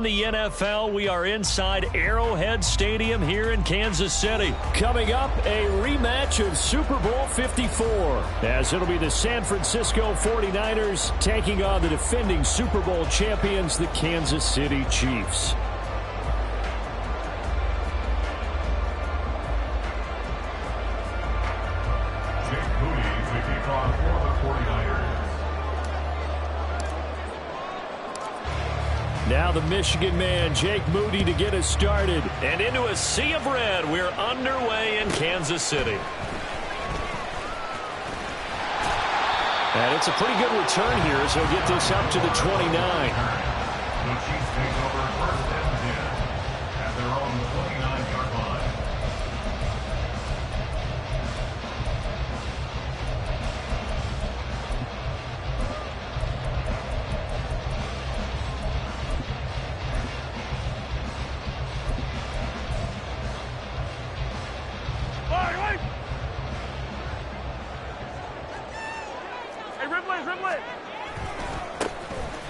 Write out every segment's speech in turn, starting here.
the NFL. We are inside Arrowhead Stadium here in Kansas City. Coming up, a rematch of Super Bowl 54, as it'll be the San Francisco 49ers taking on the defending Super Bowl champions, the Kansas City Chiefs. Now the Michigan man, Jake Moody, to get us started. And into a sea of red, we're underway in Kansas City. And it's a pretty good return here as he'll get this up to the 29. The Chiefs take over first and 10 at their own 29-yard line.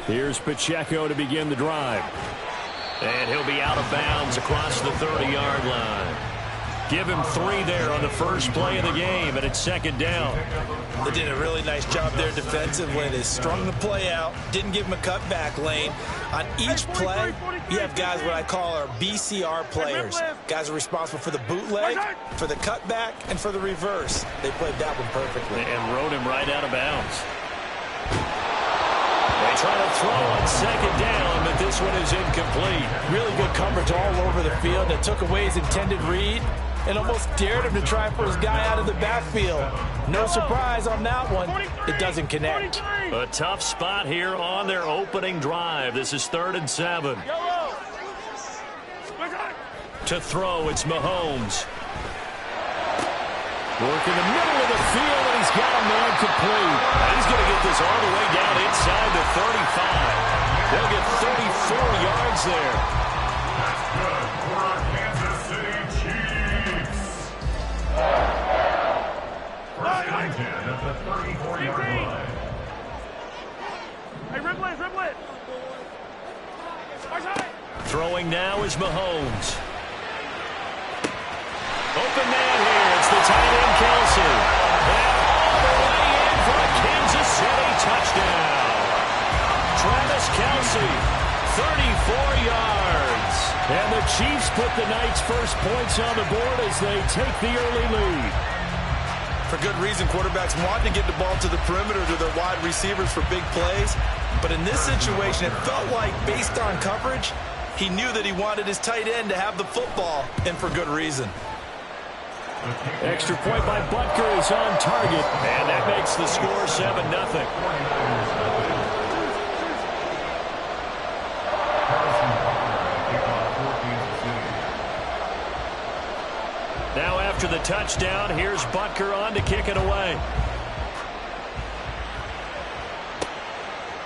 Here's Pacheco to begin the drive. And he'll be out of bounds across the 30-yard line. Give him 3 there on the first play of the game, and it's second down. They did a really nice job there defensively. They strung the play out, didn't give him a cutback lane. On each play, you have guys what I call our BCR players. Guys are responsible for the bootleg, for the cutback, and for the reverse. They played that one perfectly. And rode him right out of bounds. They try to throw on second down, but this one is incomplete. Really good coverage all over the field. That took away his intended read and almost dared him to try for his guy out of the backfield. No surprise on that one. It doesn't connect. A tough spot here on their opening drive. This is 3rd and 7. To throw, it's Mahomes. Work in the middle of the field, and he's got a man complete. He's going to get this all the way down inside the 35. They'll get 34 yards there. That's good for our Kansas City Chiefs. First and 10 at the 34-yard line. Hey, Riblet. Throwing now is Mahomes. Open man here. It's the tight end, Kelsey. And all the way in for a Kansas City touchdown. Travis Kelsey, 34 yards. And the Chiefs put the night's first points on the board as they take the early lead. For good reason, quarterbacks want to get the ball to the perimeter to their wide receivers for big plays. But in this situation, it felt like, based on coverage, he knew that he wanted his tight end to have the football, and for good reason. Extra point by Butker is on target, and that makes the score 7-0. Now after the touchdown, here's Butker on to kick it away.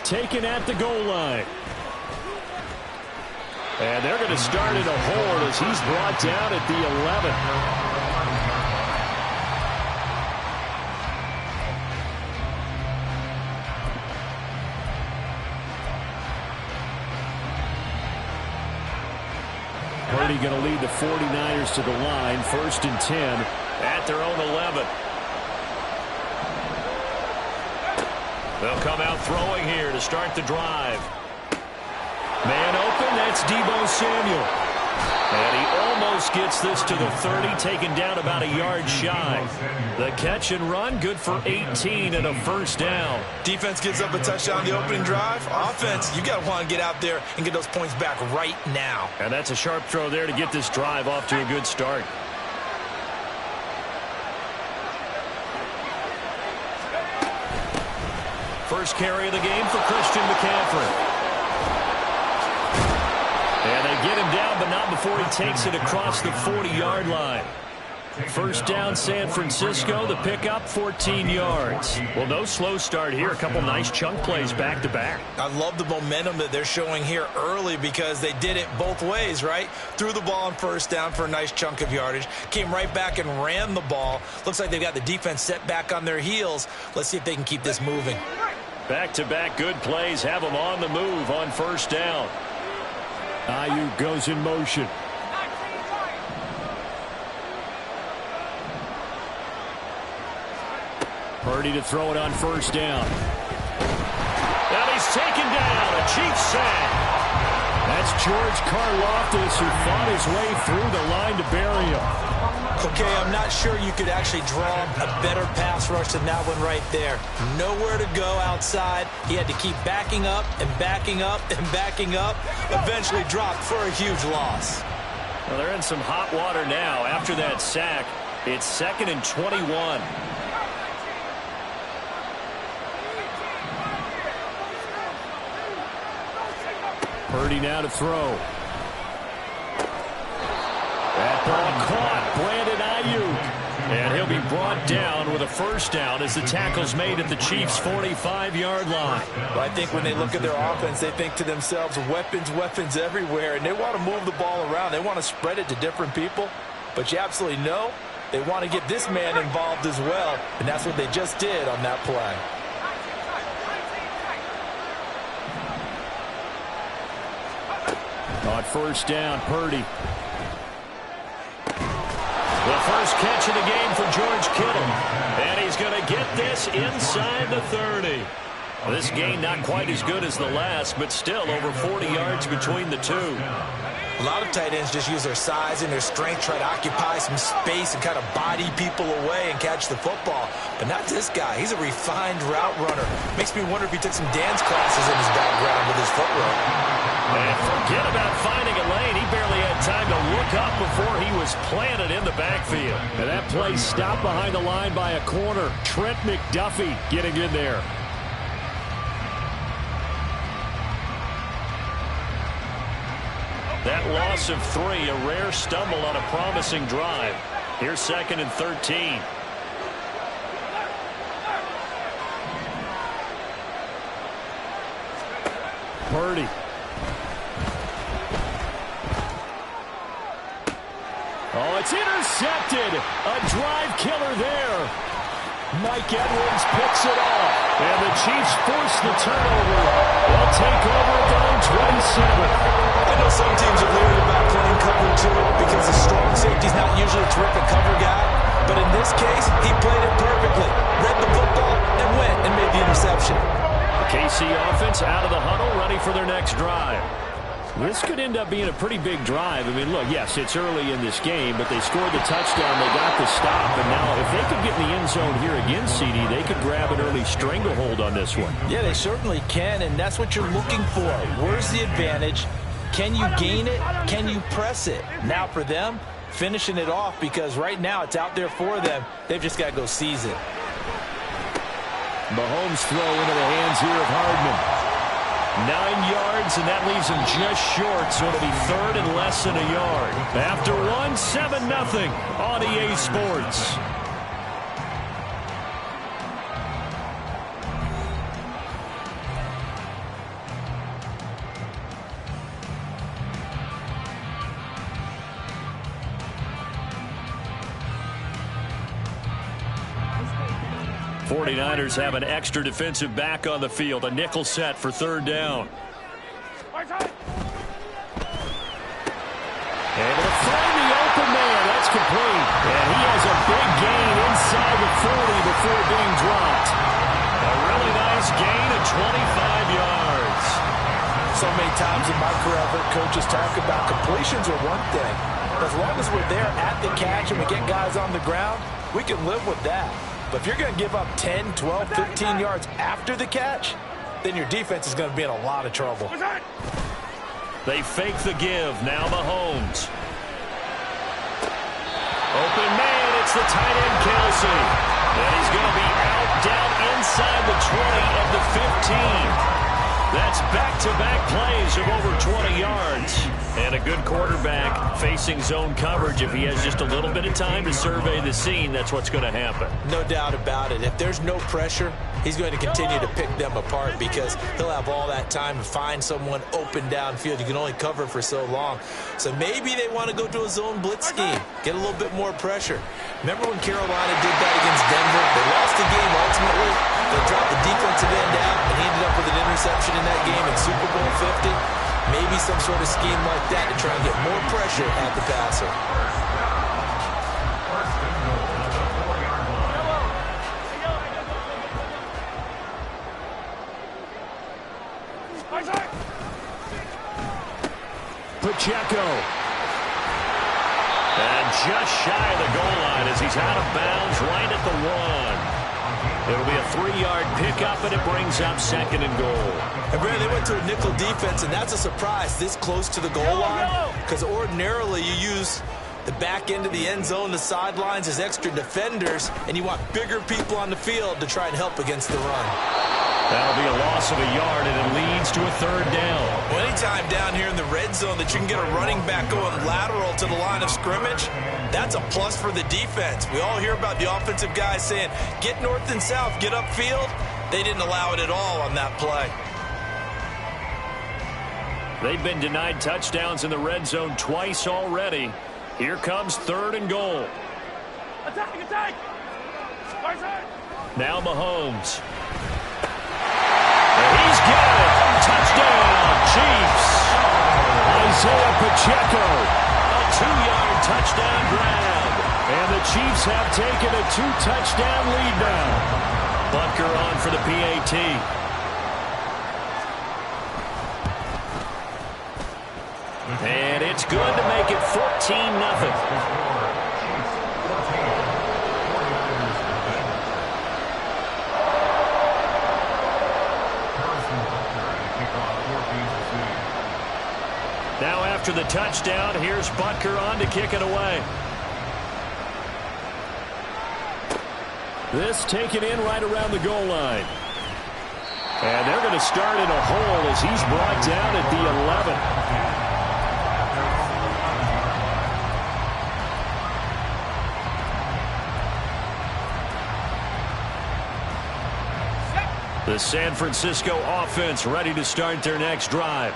Taken at the goal line. And they're going to start in a hold as he's brought down at the 11. Purdy going to lead the 49ers to the line, 1st and 10 at their own 11. They'll come out throwing here to start the drive. Man open, that's Deebo Samuel. And he almost gets this to the 30, taken down about a yard shy. The catch and run, good for 18 and a first down. Defense gives up a touchdown on the opening drive. Offense, you got to want to get out there and get those points back right now. And that's a sharp throw there to get this drive off to a good start. First carry of the game for Christian McCaffrey. And they get him down, but not before he takes it across the 40-yard line. First down, San Francisco. The pickup, 14 yards. Well, no slow start here. A couple nice chunk plays back-to-back. I love the momentum that they're showing here early because they did it both ways, right? Threw the ball on first down for a nice chunk of yardage. Came right back and ran the ball. Looks like they've got the defense set back on their heels. Let's see if they can keep this moving. Back-to-back good plays have them on the move on first down. Ayuk goes in motion. Purdy to throw it on first down. And he's taken down. A Chiefs sack. That's George Karlaftis, who fought his way through the line to bury him. Okay, I'm not sure you could actually draw a better pass rush than that one right there. Nowhere to go outside. He had to keep backing up and backing up and backing up. Eventually dropped for a huge loss. Well, they're in some hot water now. After that sack, it's 2nd and 21. Purdy now to throw. That ball caught. Brandon Ayuk. And he'll be brought down with a first down as the tackle's made at the Chiefs' 45-yard line. Well, I think when they look at their offense, they think to themselves, weapons, weapons everywhere, and they want to move the ball around. They want to spread it to different people. But you absolutely know they want to get this man involved as well, and that's what they just did on that play. On first down, Purdy. The first catch of the game for George Kittle. And he's going to get this inside the 30. Well, this gain not quite as good as the last, but still over 40 yards between the two. A lot of tight ends just use their size and their strength, try to occupy some space and kind of body people away and catch the football. But not this guy. He's a refined route runner. Makes me wonder if he took some dance classes in his background with his footwork. And forget about finding a lane. He barely had time to look up before he was planted in the backfield. And that play stopped behind the line by a corner. Trent McDuffie getting in there. That loss of 3, a rare stumble on a promising drive. Here's 2nd and 13. Purdy. Oh, it's intercepted. A drive killer there. Mike Edwards picks it off. And the Chiefs force the turnover. They'll take over at their own 27. I know some teams are leery about playing cover 2 because the strong safety's not usually a terrific cover guy. But in this case, he played it perfectly. Read the football and went and made the interception. KC offense out of the huddle, ready for their next drive. This could end up being a pretty big drive. I mean, look, yes, it's early in this game, but they scored the touchdown. They got the stop. And now if they could get in the end zone here again, CD, they could grab an early stranglehold on this one. Yeah, they certainly can, and that's what you're looking for. Where's the advantage? Can you gain it? Can you press it? Now for them, finishing it off, because right now it's out there for them. They've just got to go seize it. Mahomes throw into the hands here of Hardman. 9 yards, and that leaves him just short, so it'll be 3rd and less than a yard. After 1, 7-0 on EA Sports. '49ers have an extra defensive back on the field. A nickel set for 3rd down. Able to find the open man. That's complete. And he has a big gain inside the 40 before being dropped. A really nice gain of 25 yards. So many times in my career, I've heard coaches talk about completions are one thing. As long as we're there at the catch and we get guys on the ground, we can live with that. But if you're going to give up 10, 12, 15 yards after the catch, then your defense is going to be in a lot of trouble. They fake the give. Now Mahomes. Open man. It's the tight end, Kelsey. And he's going to be out down inside the 20 of the 15. That's back-to-back plays of over 20 yards. And a good quarterback facing zone coverage. If he has just a little bit of time to survey the scene, that's what's going to happen. No doubt about it. If there's no pressure, he's going to continue to pick them apart because he'll have all that time to find someone open downfield. You can only cover for so long. So maybe they want to go to a zone blitz scheme, get a little bit more pressure. Remember when Carolina did that against Denver? They lost the game ultimately. They dropped the defensive end out, and he ended up with an interception in that game in Super Bowl 50. maybe some sort of scheme like that to try and get more pressure at the passer. Pacheco. And just shy of the goal line as he's out of bounds right at the 1. It'll be a 3-yard pickup, and it brings up 2nd and goal. And Brad, they went to a nickel defense, and that's a surprise this close to the goal line, because ordinarily you use the back end of the end zone, the sidelines as extra defenders, and you want bigger people on the field to try and help against the run. That'll be a loss of a yard, and it leads to a 3rd down. Well, anytime down here in the red zone that you can get a running back going lateral to the line of scrimmage, that's a plus for the defense. We all hear about the offensive guys saying, get north and south, get upfield. They didn't allow it at all on that play. They've been denied touchdowns in the red zone twice already. Here comes 3rd and goal. Attack! Attack! Now Mahomes. He's got it. Touchdown, Chiefs. Isaiah Pacheco. A 2-yard touchdown grab. And the Chiefs have taken a 2-touchdown lead now. Butker on for the PAT. And it's good to make it 14-0. Now after the touchdown, here's Butker on to kick it away. This taken in right around the goal line. And they're going to start in a hole as he's brought down at the 11. The San Francisco offense ready to start their next drive.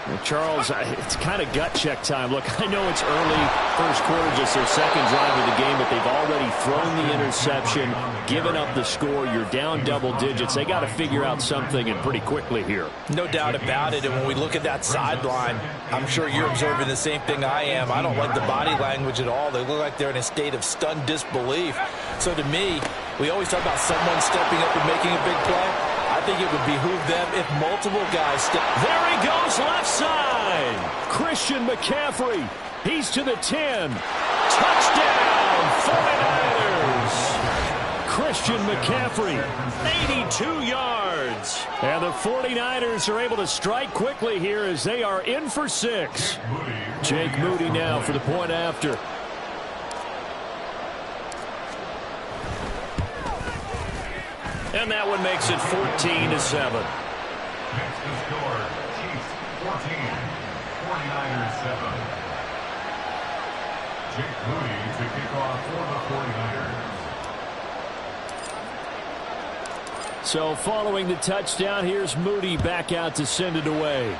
Well, Charles, it's kind of gut check time. Look, I know it's early, first quarter, just their 2nd drive of the game, but they've already thrown the interception, given up the score. You're down double digits. They got to figure out something, and pretty quickly here. No doubt about it. And when we look at that sideline, I'm sure you're observing the same thing I am. I don't like the body language at all. They look like they're in a state of stunned disbelief. So to me, we always talk about someone stepping up and making a big play. I think it would behoove them if multiple guys step. There he goes, left side. Christian McCaffrey. He's to the 10. Touchdown, 49ers. Christian McCaffrey, 82 yards. And the 49ers are able to strike quickly here as they are in for 6. Jake Moody now for the point after. And that one makes it 14-7. Next to score, Chiefs 14, 49ers 7. Jake Moody to kick off for the 49ers. So following the touchdown, here's Moody back out to send it away.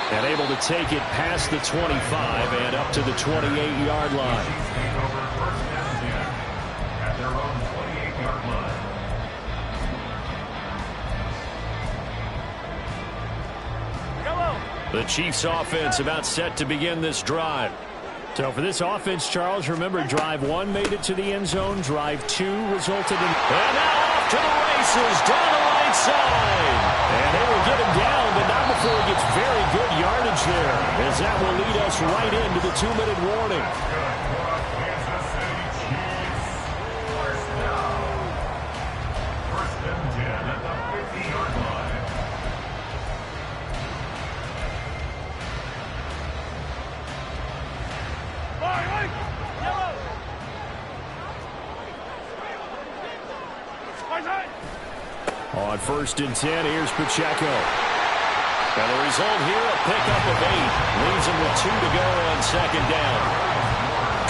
And able to take it past the 25 and up to the 28-yard line. At their own 28-yard line. The Chiefs offense about set to begin this drive. So for this offense, Charles, remember drive 1 made it to the end zone. Drive 2 resulted in... And now off to the races down the right side. And they will get him down, but not before he gets very good yardage there, as that will lead us right into the 2-minute warning. First and 10 at the 50-yard line. On 1st and 10, here's Pacheco. And the result here, a pickup of 8. Leaves him with 2 to go on 2nd down.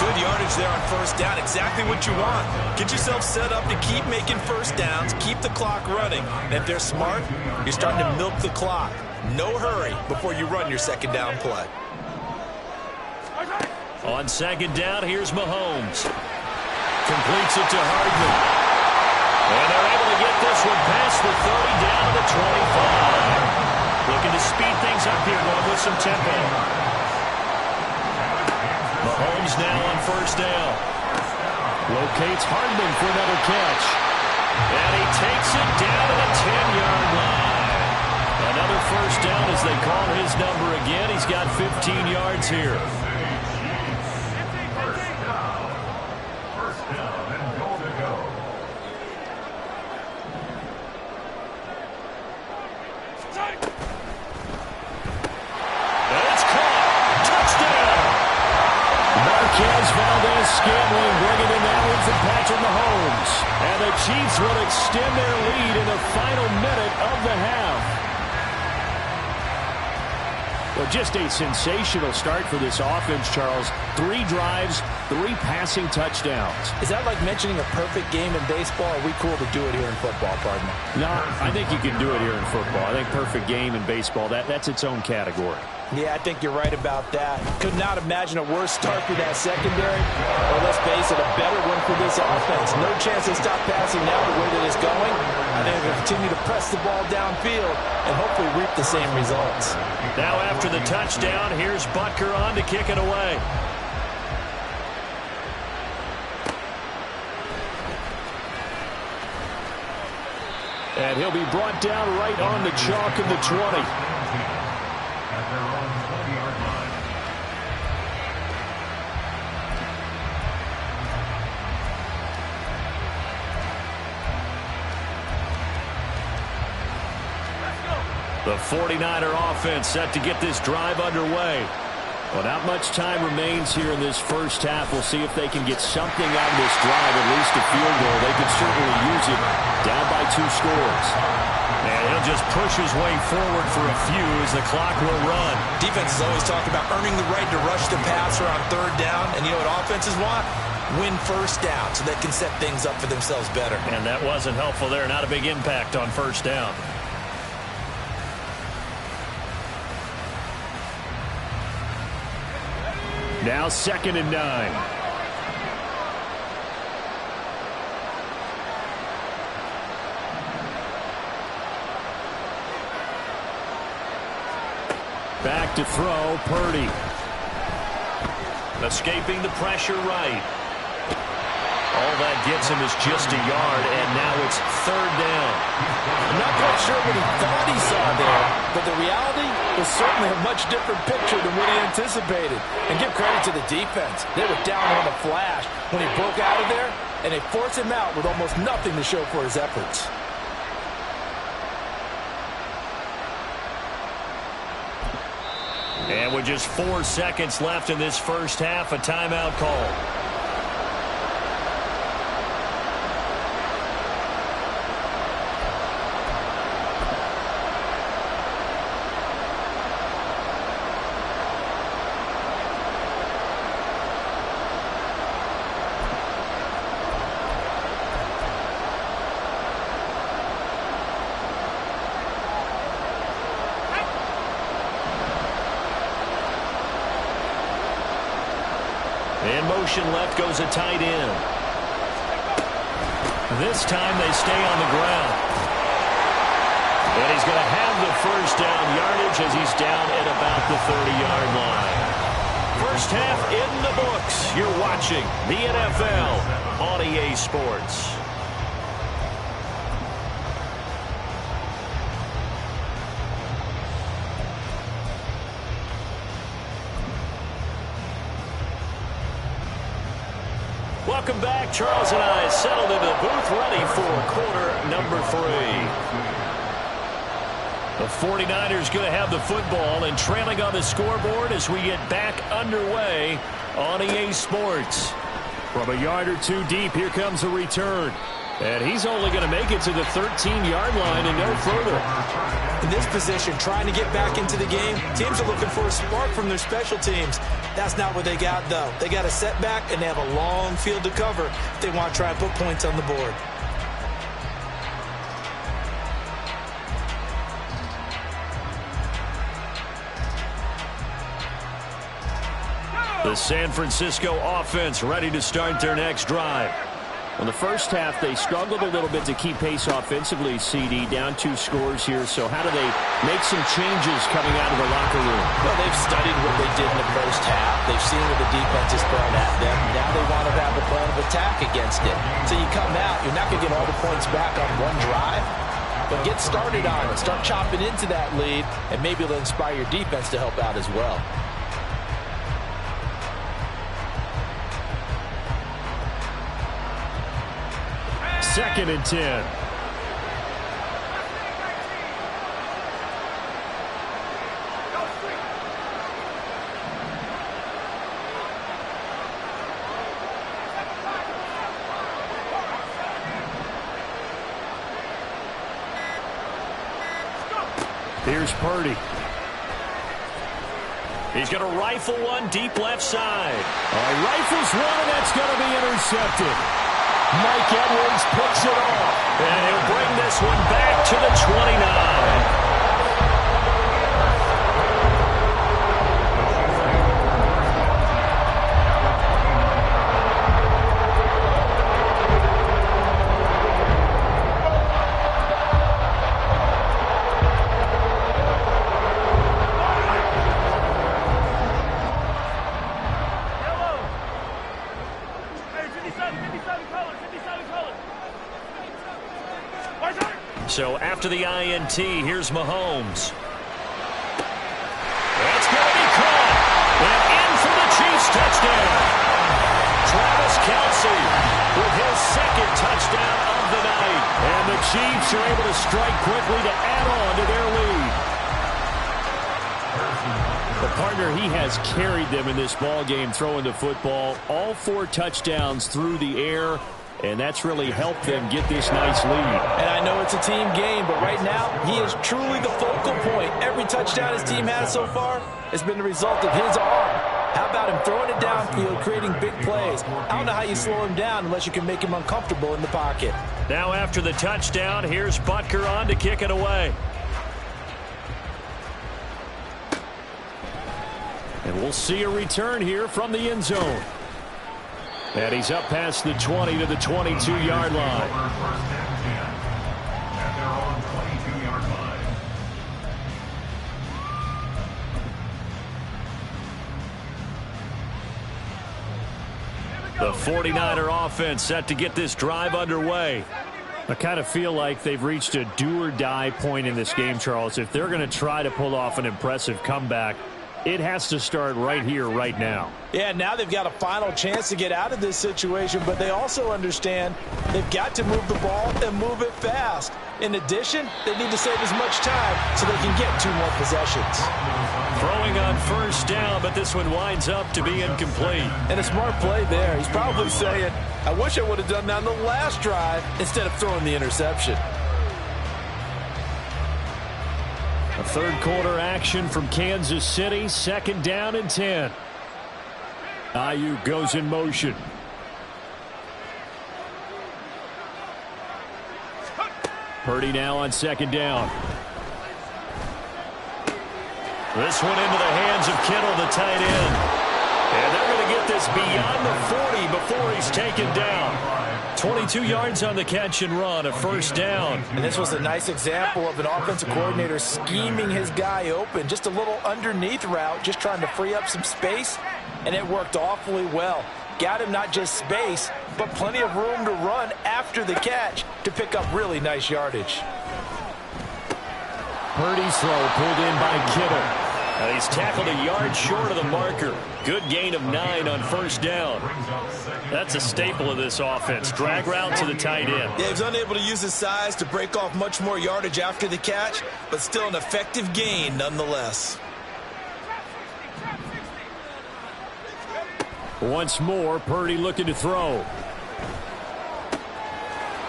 Good yardage there on 1st down. Exactly what you want. Get yourself set up to keep making 1st downs, keep the clock running. And if they're smart, you're starting to milk the clock. No hurry before you run your 2nd down play. On 2nd down, here's Mahomes. Completes it to Hardman. And they're able to get this one past the 30 down to the 25. Looking to speed things up here, going with some tempo. Mahomes now on first down. Locates Hardman for another catch. And he takes it down to the 10-yard line. Another first down as they call his number again. He's got 15 yards here. First down and goal to go. And it's caught. Touchdown. Marquez Valdez-Scantling bringing in that one from Patrick Mahomes. And the Chiefs will extend their lead in the final minute of the half. Well, just a sensational start for this offense, Charles. 3 drives, 3 passing touchdowns. Is that like mentioning a perfect game in baseball? Are we cool to do it here in football, partner? No, I think you can do it here in football. I think perfect game in baseball, that's its own category. Yeah, I think you're right about that. Could not imagine a worse start for that secondary. Or let's face it, a better one for this offense. No chance to stop passing now the way that it's going. I think they'll continue to press the ball downfield and hopefully reap the same results. Now after the touchdown, here's Butker on to kick it away. And he'll be brought down right on the chalk of the 20. At their own 20-yard line. The 49er offense set to get this drive underway. Well, not much time remains here in this first half. We'll see if they can get something out of this drive, at least a field goal. They could certainly use it down by 2 scores. And he'll just push his way forward for a few as the clock will run. Defenses always talk about earning the right to rush the passer on 3rd down. And you know what offenses want? Win first down so they can set things up for themselves better. And that wasn't helpful there. Not a big impact on first down. Now 2nd and 9. Back to throw, Purdy. Escaping the pressure right. All that gets him is just a yard, and now it's 3rd down. I'm not quite sure what he thought he saw there, but the reality was certainly a much different picture than what he anticipated. And give credit to the defense. They were down on the flash when he broke out of there, and they forced him out with almost nothing to show for his efforts. And with just 4 seconds left in this first half, a timeout call. In motion left goes a tight end. This time they stay on the ground. And he's going to have the first down yardage as he's down at about the 30-yard line. First half in the books. You're watching the NFL on EA Sports. Welcome back. Charles and I settled into the booth ready for quarter number 3. The 49ers going to have the football and trailing on the scoreboard as we get back underway on EA Sports. From a yard or 2 deep, here comes a return. And he's only going to make it to the 13-yard line and no further. In this position, trying to get back into the game, teams are looking for a spark from their special teams. That's not what they got, though. They got a setback, and they have a long field to cover if they want to try and put points on the board. The San Francisco offense ready to start their next drive. Well, the first half, they struggled a little bit to keep pace offensively, CD, down 2 scores here. So how do they make some changes coming out of the locker room? Well, they've studied what they did in the first half. They've seen what the defense is throwing at them. Now they want to have a plan of attack against it. So you come out, you're not going to get all the points back on one drive, but get started on it. Start chopping into that lead, and maybe it'll inspire your defense to help out as well. Second and 10. Here's Purdy. He's going to rifle one deep left side. Rifles one, and that's going to be intercepted. Mike Edwards picks it off, and he'll bring this one back to the 29. So after the INT, here's Mahomes. That's going to be caught. And in for the Chiefs touchdown. Travis Kelce with his second touchdown of the night. And the Chiefs are able to strike quickly to add on to their lead. The partner, he has carried them in this ball game throwing the football. All 4 touchdowns through the air. And that's really helped them get this nice lead. And I know it's a team game, but right now, he is truly the focal point. Every touchdown his team has so far has been the result of his arm. How about him throwing it downfield, creating big plays? I don't know how you slow him down unless you can make him uncomfortable in the pocket. Now after the touchdown, here's Butker on to kick it away. And we'll see a return here from the end zone. And he's up past the 20 to the 22-yard line. At their own 22-yard line. The 49er offense set to get this drive underway. I kind of feel like they've reached a do-or-die point in this game, Charles. If they're going to try to pull off an impressive comeback, it has to start right here, right now. Yeah, now they've got a final chance to get out of this situation, but they also understand they've got to move the ball and move it fast. In addition, they need to save as much time so they can get 2 more possessions. Throwing on first down, but this one winds up to be incomplete. And a smart play there. He's probably saying, I wish I would have done that on the last drive instead of throwing the interception. A third quarter action from Kansas City. 2nd down and 10. Ayuk goes in motion. Purdy now on 2nd down. This one into the hands of Kittle, the tight end. And they're going to get this beyond the 40 before he's taken down. 22 yards on the catch and run, a 1st down. And this was a nice example of an offensive coordinator scheming his guy open. Just a little underneath route, just trying to free up some space, and it worked awfully well. Got him not just space, but plenty of room to run after the catch to pick up really nice yardage. Purdy's throw pulled in by Kittle. And he's tackled a yard short of the marker. Good gain of 9 on 1st down. That's a staple of this offense. Drag route to the tight end. Yeah, he's unable to use his size to break off much more yardage after the catch, but still an effective gain nonetheless. Once more, Purdy looking to throw.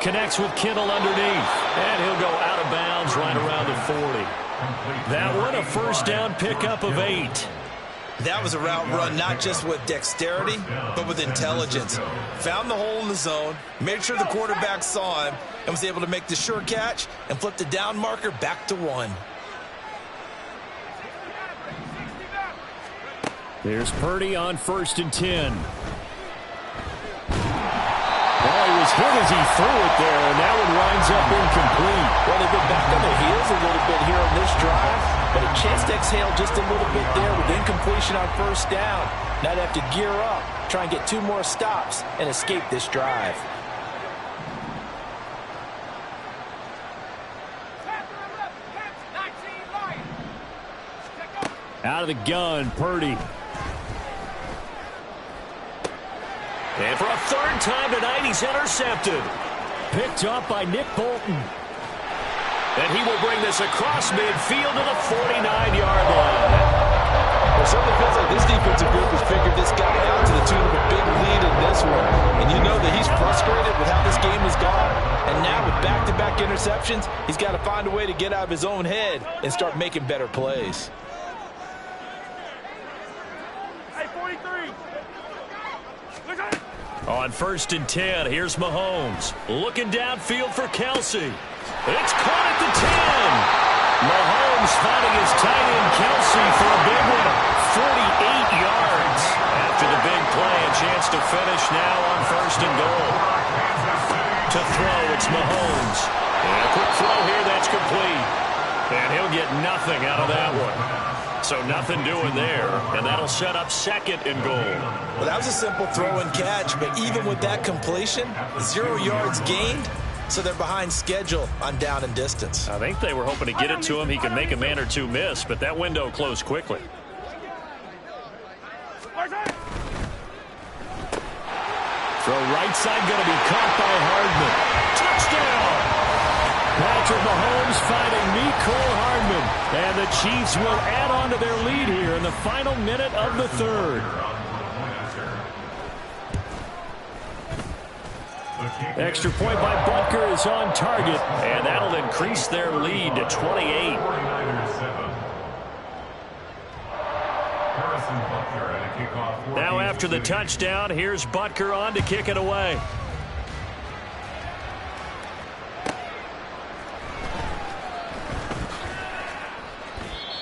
Connects with Kittle underneath. And he'll go out of bounds right around the 40. That one a 1st down pickup of 8. That was a route run not just with dexterity, but with intelligence. Found the hole in the zone, made sure the quarterback saw him, and was able to make the sure catch and flip the down marker back to 1. There's Purdy on 1st and 10. Ball was as hit as he threw it there, and that one winds up incomplete. Well, they've been back on their heels a little bit here on this drive, but a chance to exhale just a little bit there with incompletion on first down. Now they have to gear up, try and get 2 more stops, and escape this drive. Out of the gun, Purdy. And for a 3rd time tonight, he's intercepted. Picked up by Nick Bolton. And he will bring this across midfield to the 49-yard line. It certainly feels like this defensive group has figured this guy out to the tune of a big lead in this one. And you know that he's frustrated with how this game has gone. And now with back-to-back interceptions, he's got to find a way to get out of his own head and start making better plays. On 1st and 10, here's Mahomes. Looking downfield for Kelsey. It's caught at the 10. Mahomes finding his tight end Kelsey for a big one. 48 yards. After the big play, a chance to finish now on 1st and goal. To throw, it's Mahomes. And a quick throw here, that's complete. And he'll get nothing out of that one. So nothing doing there, and that'll set up 2nd and goal. Well, that was a simple throw and catch, but even with that completion, 0 yards gained, so they're behind schedule on down and distance. I think they were hoping to get it to him. He could make a man or 2 miss, but that window closed quickly. Throw right side going to be caught by Hardman. Touchdown! Patrick Mahomes finding Mecole Hardman. And the Chiefs will add on to their lead here in the final minute of the 3rd. Extra point by Butker is on target, and that'll increase their lead to 28. Now after the touchdown, here's Butker on to kick it away.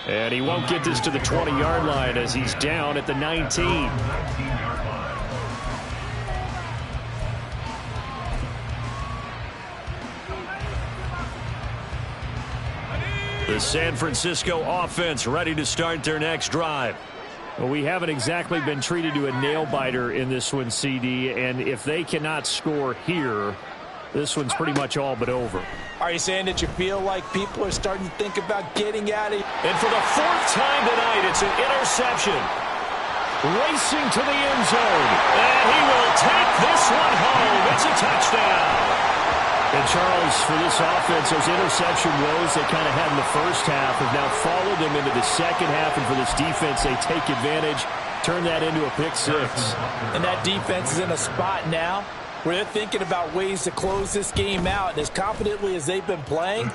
And he won't get this to the 20-yard line as he's down at the 19. The San Francisco offense ready to start their next drive. Well, we haven't exactly been treated to a nail-biter in this one, CD, and if they cannot score here, this one's pretty much all but over. Are you saying that you feel like people are starting to think about getting out of here? And for the 4th time tonight, it's an interception. Racing to the end zone. And he will take this one home. It's a touchdown. And Charles, for this offense, those interception woes they kind of had in the first half have now followed them into the second half. And for this defense, they take advantage, turn that into a pick 6. And that defense is in a spot now where they're thinking about ways to close this game out. And as confidently as they've been playing,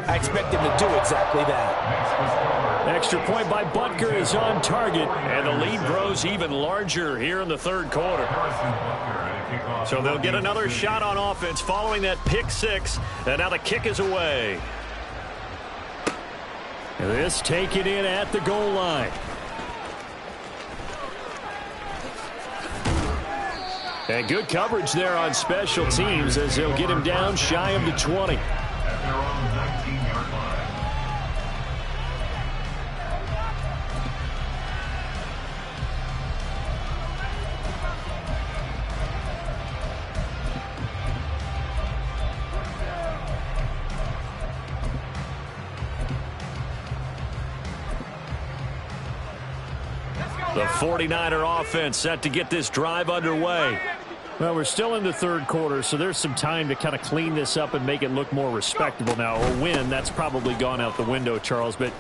I expect them to do exactly that. Extra point by Butker is on target, and the lead grows even larger here in the 3rd quarter. So they'll get another shot on offense following that pick 6, and now the kick is away. This taken in at the goal line. And good coverage there on special teams as they'll get him down shy of the 20. The 49er offense set to get this drive underway. Well, we're still in the 3rd quarter, so there's some time to kind of clean this up and make it look more respectable now. A win, that's probably gone out the window, Charles, but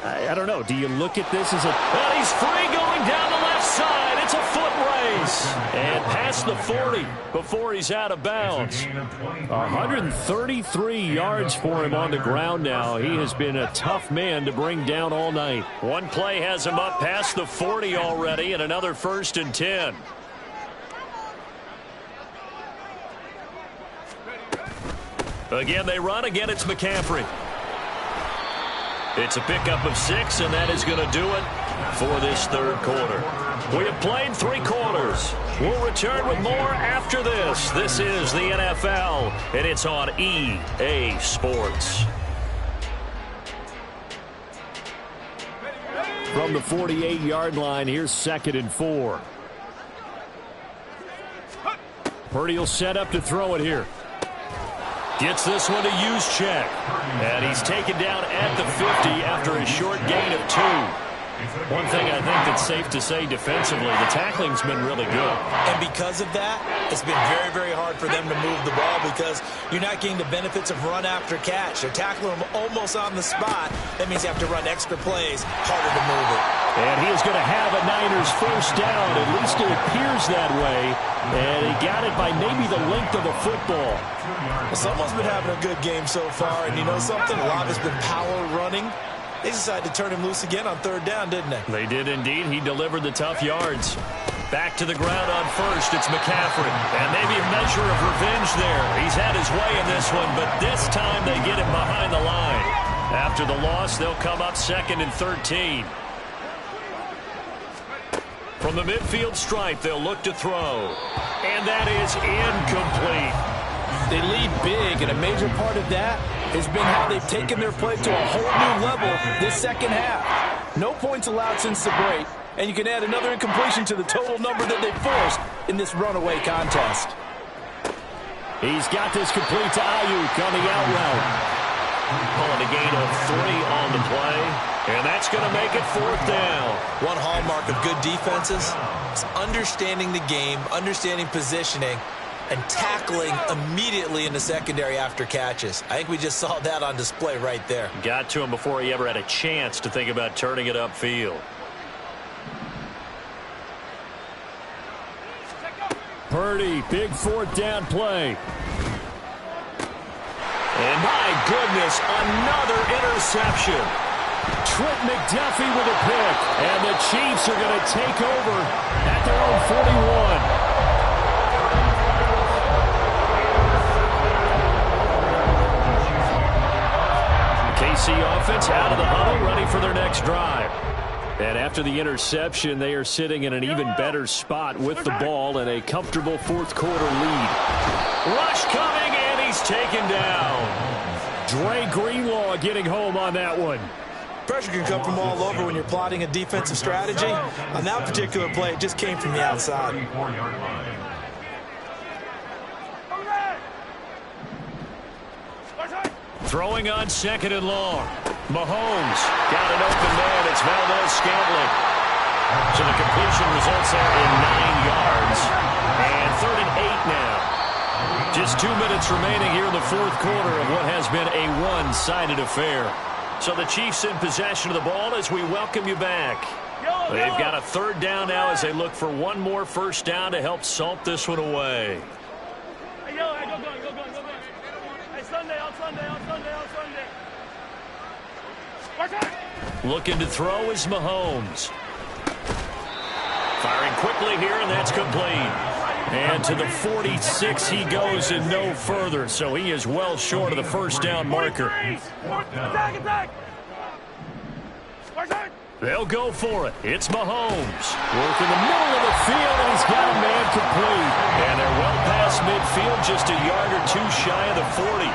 I don't know. Do you look at this as a... Well, he's free going down the left side. It's a foot race. And past the 40 before he's out of bounds. 133 yards for him on the ground now. He has been a tough man to bring down all night. One play has him up past the 40 already, and another 1st and 10. Again, they run. Again, it's McCaffrey. It's a pickup of 6, and that is going to do it for this third quarter. We have played 3 quarters. We'll return with more after this. This is the NFL, and it's on EA Sports. From the 48-yard line, here's 2nd and 4. Purdy will set up to throw it here. Gets this one to Juszczyk. And he's taken down at the 50 after a short gain of 2. One thing I think that's safe to say defensively, the tackling's been really good. And because of that, it's been very, very hard for them to move the ball because you're not getting the benefits of run after catch. They're tackling them almost on the spot. That means you have to run extra plays, harder to move it. And he is going to have a Niners first down. At least it appears that way. And he got it by maybe the length of a football. Well, someone's been having a good game so far. And you know something? A lot has been power running. They decided to turn him loose again on 3rd down, didn't they? They did indeed. He delivered the tough yards. Back to the ground on first. It's McCaffrey. And maybe a measure of revenge there. He's had his way in this one, but this time they get him behind the line. After the loss, they'll come up 2nd and 13. From the midfield stripe, they'll look to throw. And that is incomplete. They lead big, and a major part of that has been how they've taken their play to a whole new level this second half. No points allowed since the break, and you can add another incompletion to the total number that they forced in this runaway contest. He's got this complete to Ayuk on the out route. Pulling a gain of 3 on the play, and that's going to make it 4th down. One hallmark of good defenses is understanding the game, understanding positioning, and tackling immediately in the secondary after catches. I think we just saw that on display right there. Got to him before he ever had a chance to think about turning it upfield. Purdy, big 4th down play. And my goodness, another interception. Trent McDuffie with a pick. And the Chiefs are going to take over at their own 41. KC offense out of the huddle, ready for their next drive. And after the interception, they are sitting in an even better spot with the ball and a comfortable 4th quarter lead. Rush coming, and he's taken down. Dre Greenlaw getting home on that one. Pressure can come from all over when you're plotting a defensive strategy. On that particular play, it just came from the outside. Throwing on 2nd and long. Mahomes got an open man. It's Valdez-Scantling. So the completion results there in 9 yards. And 3rd and 8 now. Just 2 minutes remaining here in the 4th quarter of what has been a one-sided affair. So the Chiefs in possession of the ball as we welcome you back. They've got a 3rd down now as they look for one more first down to help salt this one away. Looking to throw is Mahomes. Firing quickly here, and that's complete. And to the 46 he goes and no further, so he is well short of the first down marker. They'll go for it. It's Mahomes. Work in the middle of the field, and he's got a man complete. And they're well past midfield, just a yard or 2 shy of the 40.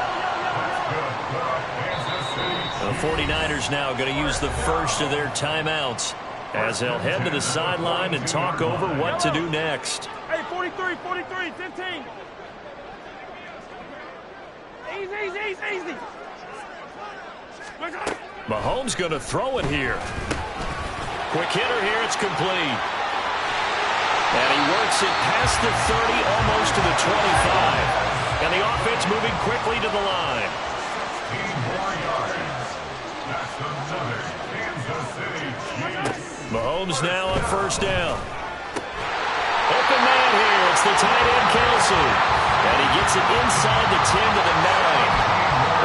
The 49ers now going to use the first of their timeouts as they'll head to the sideline and talk over what to do next. Hey, 43, 15. Easy. Mahomes going to throw it here. Quick hitter here, it's complete. And he works it past the 30, almost to the 25. And the offense moving quickly to the line. Mahomes now on first down. Open man here. It's the tight end, Kelsey. And he gets it inside the 10 to the 9.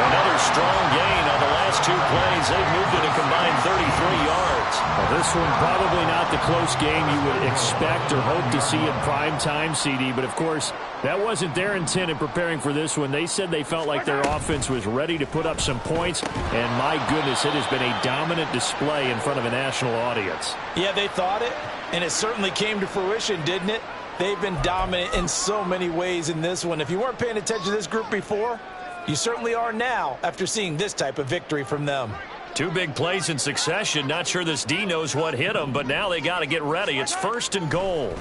Another strong gain on the last two plays, they've moved it a combined 33 yards. Well, this one probably not the close game you would expect or hope to see in prime time, CD. But, of course, that wasn't their intent in preparing for this one. They said they felt like their offense was ready to put up some points. And, my goodness, it has been a dominant display in front of a national audience. Yeah, they thought it, and it certainly came to fruition, didn't it? They've been dominant in so many ways in this one. If you weren't paying attention to this group before, you certainly are now after seeing this type of victory from them. Two big plays in succession. Not sure this D knows what hit them, but now they got to get ready. It's 1st and goal.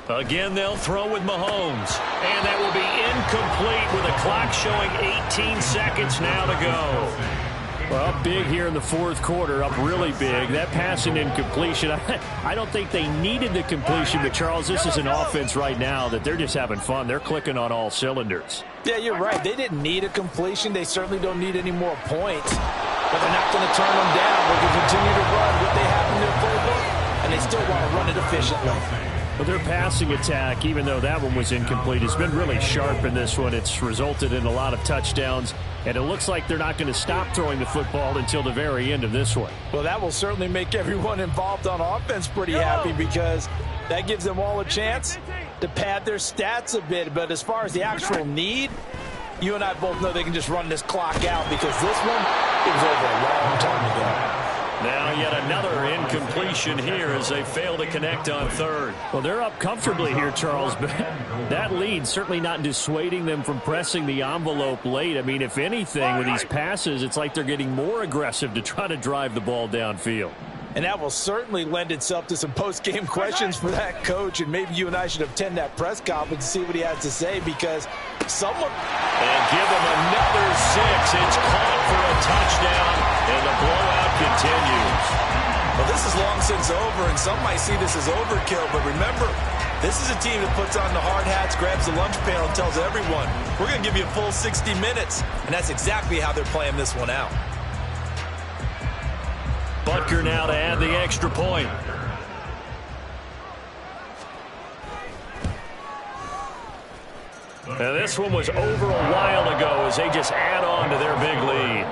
Again, they'll throw with Mahomes. And that will be incomplete with a clock showing 18 seconds now to go. Well, up big here in the fourth quarter, up really big. That passing incompletion, I don't think they needed the completion, but, Charles, this is an offense right now that they're just having fun. They're clicking on all cylinders. Yeah, you're right. They didn't need a completion. They certainly don't need any more points. But they're not going to turn them down. They can continue to run what they have in their playbook, and they still want to run it efficiently. Well, their passing attack, even though that one was incomplete, has been really sharp in this one. It's resulted in a lot of touchdowns, and it looks like they're not going to stop throwing the football until the very end of this one. Well, that will certainly make everyone involved on offense pretty happy because that gives them all a chance to pad their stats a bit. But as far as the actual need, you and I both know they can just run this clock out because this one, it was over a long time ago. Now yet another incompletion here as they fail to connect on 3rd. Well, they're up comfortably here, Charles, but that lead certainly not dissuading them from pressing the envelope late. I mean, if anything, with these passes, it's like they're getting more aggressive to try to drive the ball downfield. And that will certainly lend itself to some post-game questions for that coach. And maybe you and I should attend that press conference and see what he has to say because someone... And give him another 6. It's caught for a touchdown, and the blowout continues. Well, this is long since over, and some might see this as overkill. But remember, this is a team that puts on the hard hats, grabs the lunch pail, and tells everyone, we're going to give you a full 60 minutes. And that's exactly how they're playing this one out. Butker now to add the extra point. And this one was over a while ago as they just add on to their big lead.